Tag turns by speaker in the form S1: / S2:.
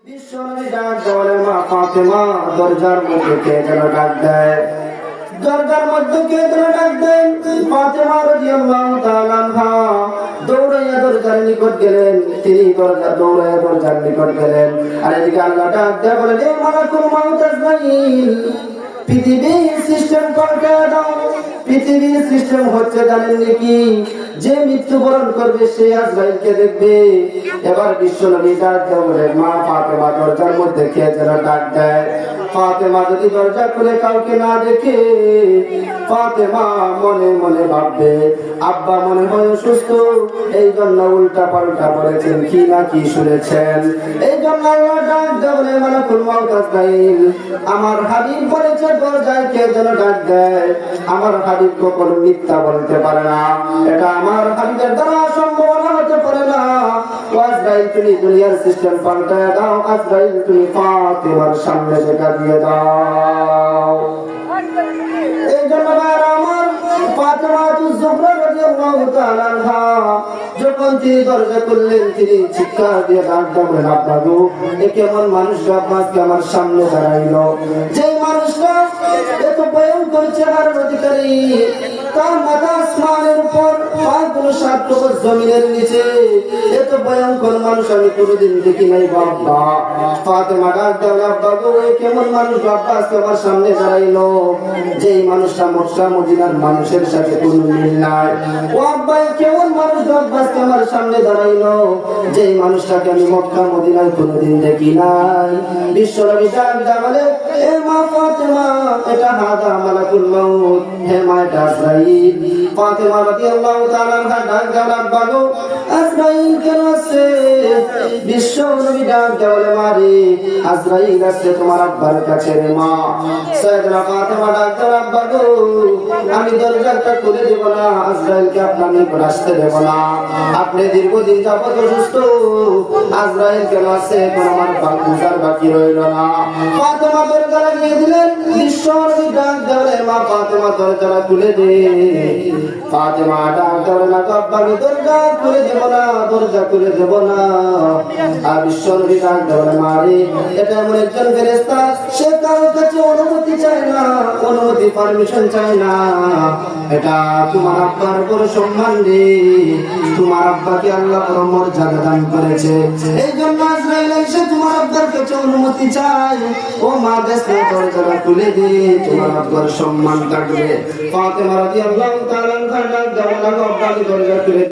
S1: বিশ্বনবী ডাক দেওয়ালে মা ফাতেমা দরজার মধ্যে কে যেন ডাক দেয়। দরজার মধ্যে কে যেন ডাক দেন। ফাতেমা রাদিয়াল্লাহু তাআলা আনহা দৌড়াইয়া দরজার নিকট গেলেন। তিনি দৌড়াইয়া দরজার নিকট গেলেন। আর এদিকে আল্লাহ ডাক দেয়া বলেন, এ মালাকুল মাউত আজরাইল, পৃথিবীর সিস্টেম পাল্টে দাও। পৃথিবীর সিস্টেম হচ্ছে জানেন নাকি, যে মৃত্যুবরণ করবে সে আজরাইলকে দেখবে। এবার বিশ্বনবী ডাক দেয়া বলেন, মা ফাতেমা দরজার মধ্যে কে যেন ডাক দেয়। ফাতেমা যদি দরজা খুলে কাউকে না দেখে, ফাতেমা মনে মনে ভাববে আব্বা মনে হয় অসুস্থ, এই জন্য উল্টা পাল্টা বলেছেন কি না কি শুনেছেন। এই জন্য আল্লাহ ডাক দেয়া বলে, মালাকুল মাউত আজরাইল, আমার হাবিব বলেছে দরজায় কে যেন ডাক দেয়। আমার হাবিব কখনো মিথ্যা বলতে পারে না, এটা আমার হাবিবের দ্বারা সম্ভব হতে পারে না। আজরাইল তুমি দুনিয়ার সিস্টেম পাল্টায় দাও। আজরাইল তুমি ফাতেমার সামনে দেখা দিয়ে দাও। এই জন্য আমার ফাতেমা জোহরা রাদিয়াল্লাহু তাআলা আনহা যখন তিনি দরজা খুললেন, তিনি চিৎকার দিয়ে ডাক দিলেন, আব্বা গো, এ কেমন মানুষ আব্বাকে আমার সামনে দাঁড়াইলো। যে মানুষটা এত ভয়ঙ্কর চেহারার অধিকারী, তার মাথা আসমানের উপর, পাগুলো 7 টুকরো জমিনের নিচে, এত ভয়ঙ্কর মানুষ আমি কোনোদিন দেখি নাই বাবা। ফাতেমা ডাক দিলেন, আব্বা গো, এ কেমন মানুষ আব্বাকে আমার সামনে দাঁড়াইলো। যেই মানুষটা মক্কা মদিনার মানুষের সাথে কোনো মিল নাই। ও আব্বা, কেমন মানুষ আব্বাকে আমার সামনে দাঁড়াইলো, যেই মানুষটাকে আমি মক্কা মদিনায় কোনোদিন দেখি নাই। বিশ্বনবী ডাক দেয়া বলে, এ মা ফাতেমা, এটা হাদা মালাকুল মাউত, হে মা এটা আজরাইল। ফাতেমা রাদিয়াল্লাহু তাআলা আনহা ডাক দেয়া, আব্বা গো, আজরাইল কেন আছে? বিশ্বনবী ডাক দেয়া বলে, মারে আজরাইল আছে তোমার আব্বার কাছে রে মা। সাইয়েদা ফাতেমা ডাক দেয়া, আব্বা গো, আমি দরজাটা খুলে দেব না, আজরাইলকে আপনার নিকট আসতে দেব না। আপনি দীর্ঘদিন যাবত অসুস্থ, আজরাইল কেন আছে এখন আমার বুঝার বাকি রইল না। ফাতেমা দরজা লাগিয়ে দিলেন। বিশ্বনবী ডাক দেওয়ালে, মা ফাতেমা দরজাটা খুলে দে। ফাতেমা ডাক দেওয়ালে, না আব্বা আমি দরজা খুলে দেব না, দরজা খুলে দেব না। আর বিশ্বনবী ডাক দেওয়ালে, মারে এটা এমন একজন ফেরেশতা, সে কারোর কাছে অনুমতি চায় না, অনুমতি পারমিশন চায় না। এটা তোমার আব্বার বড় সম্মান রে, তোমার আব্বাকে আল্লাহ বড় মর্যাদা দান করেছে, এই জন্য আজরাইল এসে তোমার আব্বার কাছে অনুমতি চায়। ও মা দেশে দরজাটা খুলে দে, তোমার আব্বার সম্মান থাকবে। ফাতেমা রাদিয়াল্লাহু তাআলা আনহা ডাক দেওয়া, আব্বা দরজা খুলে